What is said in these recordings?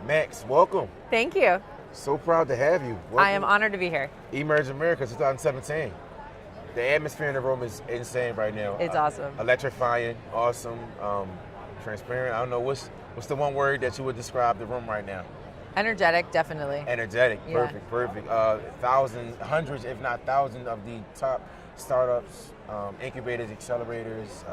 Max, welcome. Thank you. So proud to have you. Welcome. I am honored to be here. Emerge America 2017. The atmosphere in the room is insane right now. It's awesome. Electrifying, awesome, transparent. I don't know, what's the one word that you would describe the room right now? Energetic, definitely. Energetic, Yeah. perfect. Thousands, hundreds, if not thousands of the top startups, incubators, accelerators,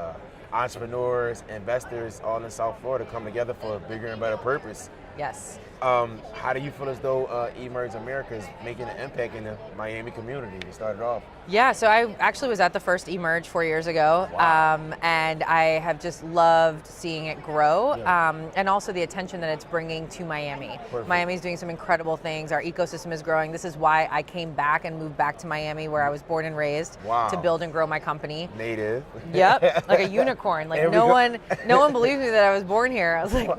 entrepreneurs, investors, all in South Florida come together for a bigger and better purpose. Yes. How do you feel as though Emerge America is making an impact in the Miami community to start it off? Yeah, so I actually was at the first Emerge 4 years ago, Wow. and I have just loved seeing it grow, Yeah. and also the attention that it's bringing to Miami. Perfect. Miami's doing some incredible things. Our ecosystem is growing. This is why I came back and moved back to Miami, where I was born and raised, Wow. to build and grow my company. Native. Yep, like a unicorn. Like There we no go. one believed me that I was born here. I was like,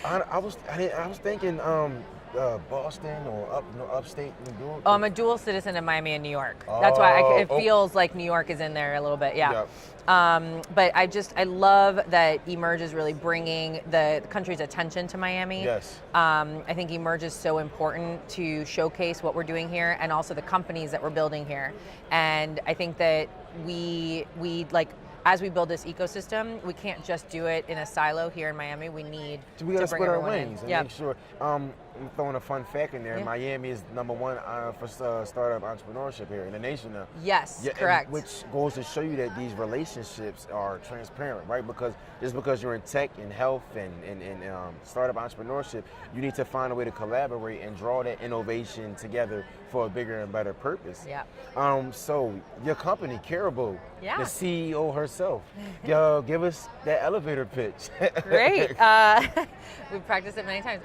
I was thinking Boston or upstate New York. oh, I'm a dual citizen of Miami and New York. That's why it feels like New York is in there a little bit, yeah. Yep. But I love that Emerge is really bringing the country's attention to Miami. Yes. I think Emerge is so important to showcase what we're doing here and also the companies that we're building here. And I think that we as we build this ecosystem, we can't just do it in a silo here in Miami. We need We got to to bring spread our everyone in. wings and Yep. make sure. I'm throwing a fun fact in there. Yeah. Miami is #1 for startup entrepreneurship here in the nation now. Yes, Yeah, and correct. which goes to show you that these relationships are transparent, right? Because just because you're in tech and health and startup entrepreneurship, you need to find a way to collaborate and draw that innovation together for a bigger and better purpose. Yeah. So your company, CARIBU, Yeah. the CEO herself, give us that elevator pitch. Great. We've practiced it many times.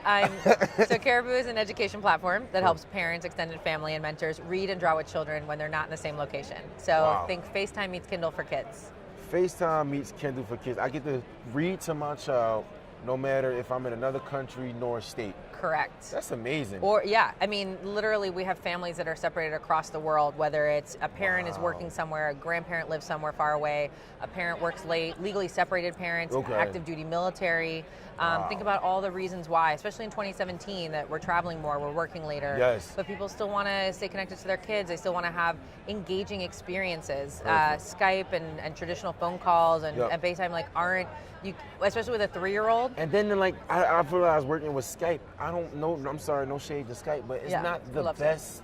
So CARIBU is an education platform that helps parents, extended family, and mentors read and draw with children when they're not in the same location. So Wow. think FaceTime meets Kindle for kids. FaceTime meets Kindle for kids. I get to read to my child no matter if I'm in another country nor state. Correct. That's amazing. Or yeah, I mean, literally we have families that are separated across the world, whether it's a parent is Wow. working somewhere, a grandparent lives somewhere far away, a parent works late, legally separated parents, Okay. active duty military. Wow. Think about all the reasons why, especially in 2017, that we're traveling more, we're working later. Yes. But people still want to stay connected to their kids. They still want to have engaging experiences. Perfect. Skype and traditional phone calls and, Yep. and FaceTime aren't, you, especially with a 3-year-old. And then I realized working with Skype, I don't know, I'm sorry, no shade to Skype, but it's Yeah, not the we love Skype. best,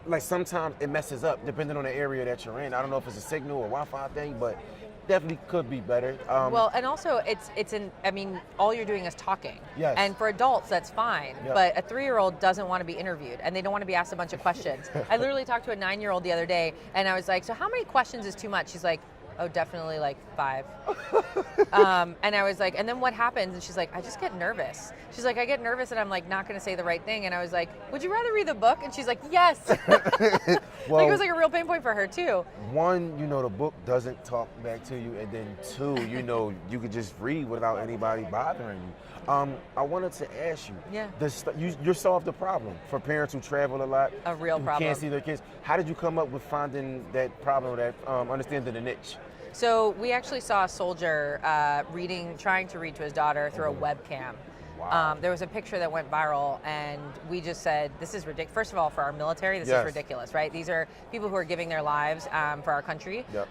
like sometimes it messes up depending on the area that you're in. I don't know if it's a signal or Wi-Fi thing, but definitely could be better. Well, and also all you're doing is talking. Yes. And for adults, that's fine. Yeah. But a 3-year-old doesn't want to be interviewed and they don't want to be asked a bunch of questions. I literally talked to a 9-year-old the other day and I was like, so how many questions is too much? She's like, oh, definitely like 5. And I was like, and then what happens? And she's like, I just get nervous. She's like, I get nervous and I'm like not going to say the right thing. And I was like, would you rather read the book? And she's like, yes. Well, it was like a real pain point for her too. one, the book doesn't talk back to you, and then 2, you could just read without anybody bothering you. I wanted to ask you, Yeah. You solved the problem for parents who travel a lot, A real who problem. can't see their kids. How did you come up with finding that problem, that understanding the niche? So we actually saw a soldier trying to read to his daughter through a webcam. Wow. There was a picture that went viral, and we just said, this is ridiculous. First of all, for our military, this Yes. is ridiculous, right? These are people who are giving their lives for our country, Yep.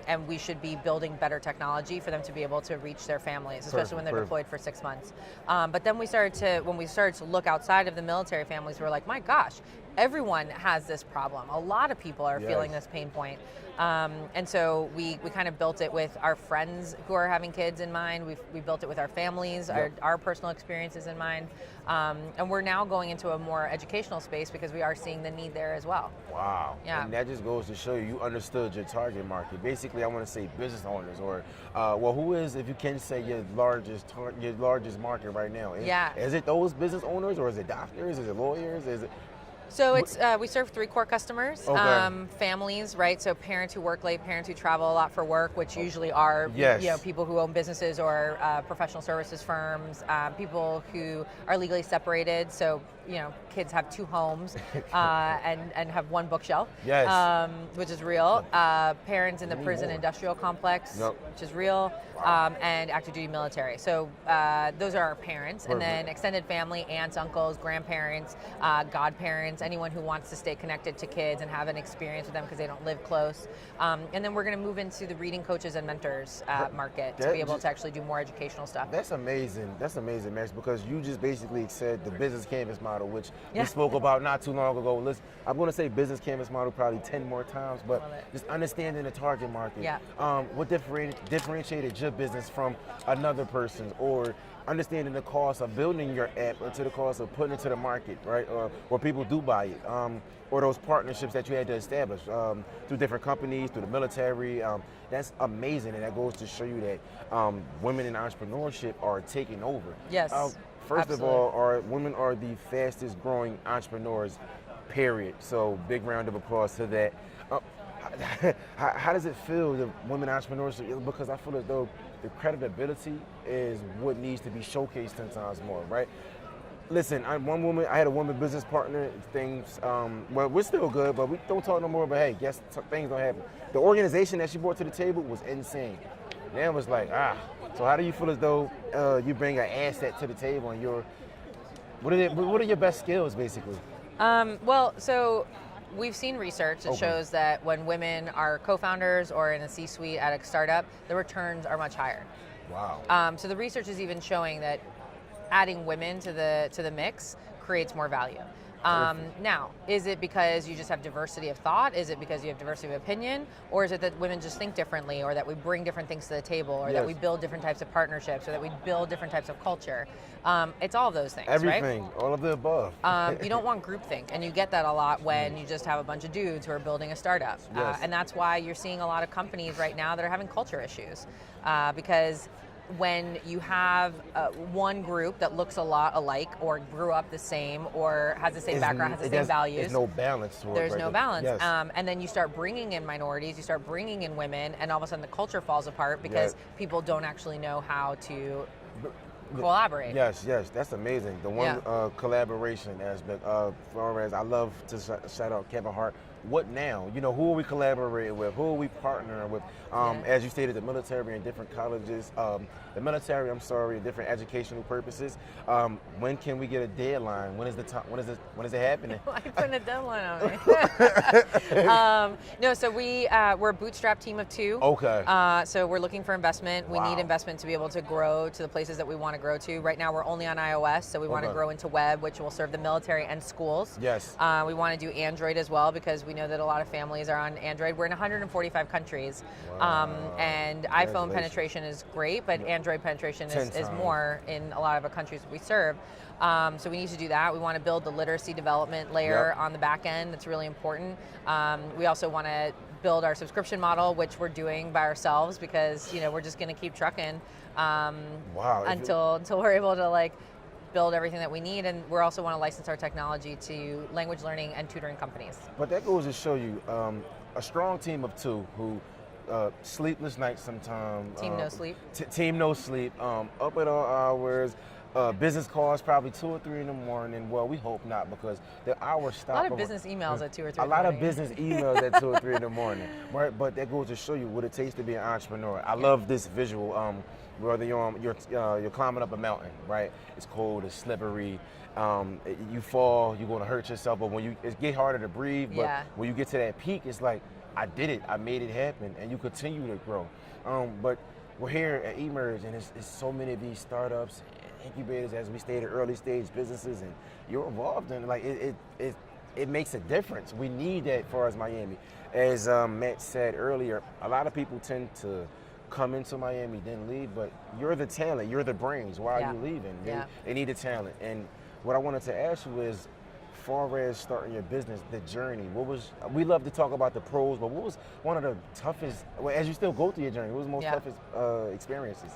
and we should be building better technology for them to be able to reach their families, especially when they're Perfect. deployed for 6 months. But then when we started to look outside of the military families, we were like, my gosh, everyone has this problem. A lot of people are Yes. feeling this pain point. And so we kind of built it with our friends who are having kids in mind. We built it with our families, Yep. our personal experiences in mind. And we're now going into a more educational space because we are seeing the need there as well. Wow. Yeah. And that just goes to show you understood your target market. Basically, I want to say business owners, or who is, if you can say, your largest market right now? Yeah. Is it those business owners, or is it doctors? Is it lawyers? Is it? So it's we serve 3 core customers, Okay. families, right? So parents who work late, parents who travel a lot for work, which usually are Yes. people who own businesses or professional services firms, people who are legally separated. So kids have 2 homes and have 1 bookshelf, Yes. which is real. Parents in the prison industrial complex, Yep. which is real, and active duty military. So those are our parents, and then extended family, aunts, uncles, grandparents, godparents, anyone who wants to stay connected to kids and have an experience with them because they don't live close. And then we're going to move into the reading coaches and mentors market to be able to actually do more educational stuff. That's amazing. That's amazing, Max, because you just basically said the business canvas model, which we spoke about not too long ago. I'm going to say business canvas model probably 10 more times, but just understanding the target market. Yeah. What differentiated your business from another person's, or understanding the cost of building your app or to the cost of putting it to the market, right? Or people do buy it. Or those partnerships that you had to establish through different companies, through the military. That's amazing, and that goes to show you that women in entrepreneurship are taking over. Yes, First absolutely. of all, women are the fastest growing entrepreneurs, period. So big round of applause to that. How does it feel, the women entrepreneurs? Because I feel as though the credibility is what needs to be showcased 10 times more, right? Listen, I had a woman business partner. Things, well, we're still good, but we don't talk no more. But hey, guess things don't happen. The organization that she brought to the table was insane. Then it was like, So how do you feel as though you bring an asset to the table, and what are your best skills, basically? Well, so we've seen research that shows that when women are co-founders or in a C-suite at a startup, the returns are much higher. Wow. So the research is even showing that adding women to the mix creates more value. Now, is it because you just have diversity of thought? Is it because you have diversity of opinion? Or is it that women just think differently, or that we bring different things to the table, or that we build different types of partnerships, or that we build different types of culture? It's all of those things, Everything, right? all of the above. You don't want groupthink, and you get that a lot when you just have a bunch of dudes who are building a startup. Yes. And that's why you're seeing a lot of companies right now that are having culture issues, because when you have one group that looks a lot alike, or grew up the same, or has the same background, has the same values, there's no balance to it. there's no balance. Yes. And then you start bringing in minorities, you start bringing in women, and all of a sudden the culture falls apart because people don't actually know how to collaborate. Yes, that's amazing. The one collaboration aspect. Far as I love to shout out Kevin Hart. What now? Who are we collaborating with? Who are we partnering with? As you stated, the military and different colleges. The military, different educational purposes. When can we get a deadline? When is the time? When is it happening? Why are you putting a deadline on me? No, so we're a bootstrap team of 2. Okay. So we're looking for investment. We need investment to be able to grow to the places that we want to grow to. Right now we're only on iOS, so we want to grow into web, which will serve the military and schools. Yes. We want to do Android as well, because we know that a lot of families are on Android. We're in 145 countries. And iPhone penetration is great, but Android penetration is more in a lot of the countries we serve. So we need to do that. We want to build the literacy development layer on the back end. That's really important. We also want to build our subscription model, which we're doing by ourselves, because we're just going to keep trucking until we're able to build everything that we need. And we also want to license our technology to language learning and tutoring companies. But that goes to show you a strong team of 2 who sleepless nights sometimes. Team no sleep. Team no sleep. Up at all hours. Business calls probably 2 or 3 in the morning. Well, we hope not, because the hours stop. A lot of business emails at 2 or 3 A in the lot morning. of business emails at 2 or 3 in the morning. Right? But that goes to show you what it takes to be an entrepreneur. I love this visual. Whether you're climbing up a mountain, right? It's cold, it's slippery. You fall, you're going to hurt yourself. But when it get harder to breathe. But when you get to that peak, it's like, I did it. I made it happen, and you continue to grow. But we're here at eMERGE, and it's so many of these startups, incubators, as we stated, early stage businesses, and you're involved in it makes a difference. We need that for us, Miami. As Matt said earlier, a lot of people tend to come into Miami, then leave, but you're the talent, you're the brains. Why are you leaving? They need the talent. And what I wanted to ask you is, far as starting your business, the journey, we love to talk about the pros, but what was one of the toughest, as you still go through your journey, what was the most toughest experiences?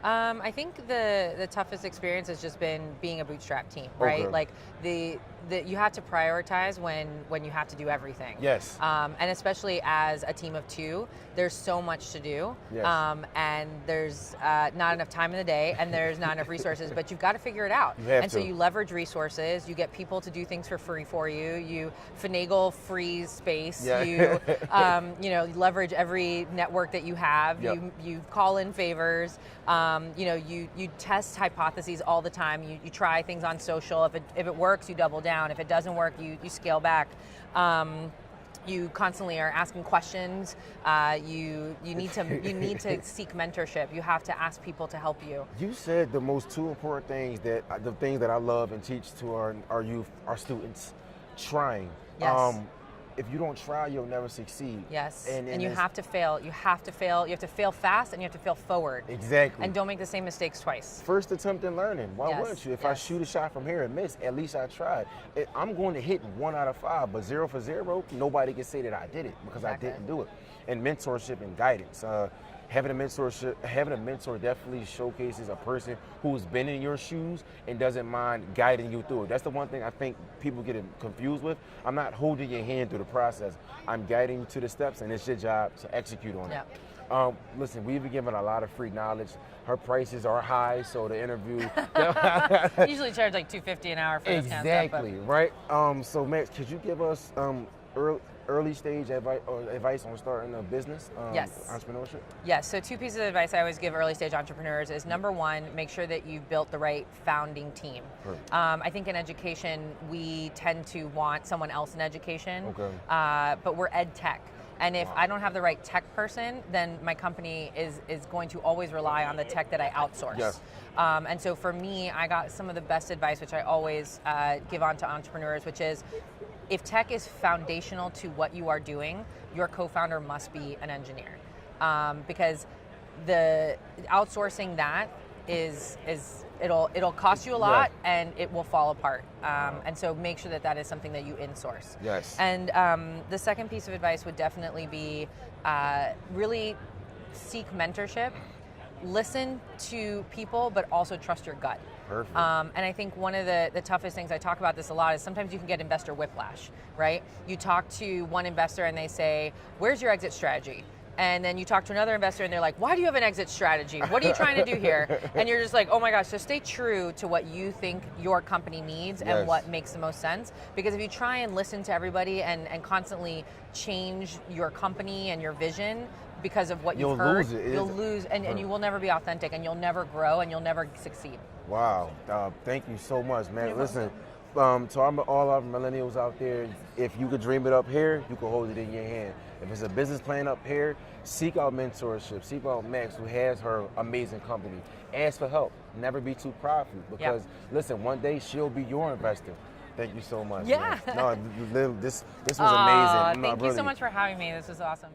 I think the toughest experience has just been being a bootstrap team, right? Okay. Like you have to prioritize when you have to do everything. Yes. And especially as a team of two, there's so much to do, Yes. and there's not enough time in the day, and there's not enough resources. But you've got to figure it out. You have and to. so you leverage resources. You get people to do things for free for you. You finagle free space. Yeah. You leverage every network that you have. Yep. You call in favors. You test hypotheses all the time. You try things on social. If it works, you double down. If it doesn't work, you scale back. You constantly are asking questions. You need to seek mentorship. You have to ask people to help you. You said the most two important things the things that I love and teach to our youth, our students, trying. Yes. If you don't try, you'll never succeed. Yes. And you have to fail. You have to fail. You have to fail fast, and you have to fail forward. Exactly. And don't make the same mistakes twice. First attempt in learning. Why Yes, wouldn't you? If I yes. shoot a shot from here and miss, at least I tried. I'm going to hit 1 out of 5, but 0 for 0, nobody can say that I did it because Exactly. I didn't do it. And mentorship and guidance. Having a mentor definitely showcases a person who's been in your shoes and doesn't mind guiding you through it. That's the one thing I think people get confused with. I'm not holding your hand through the process. I'm guiding you to the steps, and it's your job to execute on it. Listen, we've been given a lot of free knowledge. Her prices are high, so the interview. Usually charge like $250 an hour for this kind of stuff. Exactly, right? So Max, could you give us early stage advice on starting a business, Yes. entrepreneurship? Yes, so 2 pieces of advice I always give early stage entrepreneurs is number 1, make sure that you've built the right founding team. Perfect. I think in education, we tend to want someone else in education, Okay. but we're ed tech. And if I don't have the right tech person, then my company is going to always rely on the tech that I outsource. Yes. And so for me, I got some of the best advice, which I always give on to entrepreneurs, which is, if tech is foundational to what you are doing, your co-founder must be an engineer, because the outsourcing that it'll cost you a lot, and it will fall apart. And so make sure that is something that you insource. Yes. And the second piece of advice would definitely be really seek mentorship. Listen to people, but also trust your gut. Perfect. And I think one of the toughest things, I talk about this a lot, is sometimes you can get investor whiplash, right? You talk to one investor and they say, where's your exit strategy? And then you talk to another investor and they're like, why do you have an exit strategy? What are you trying to do here? And you're just like, oh my gosh, so stay true to what you think your company needs and Yes. what makes the most sense. Because if you try and listen to everybody and constantly change your company and your vision because of what you've heard, you'll lose, and you will never be authentic, and you'll never grow, and you'll never succeed. Wow. Thank you so much, man. Listen, to all our millennials out there, if you could dream it up here, you can hold it in your hand. If it's a business plan up here, seek out mentorship. Seek out Max, who has her amazing company. Ask for help. Never be too prideful, because listen, one day she'll be your investor. Thank you so much. Yeah. Man. No, this was amazing. Thank you so much for having me. This was awesome.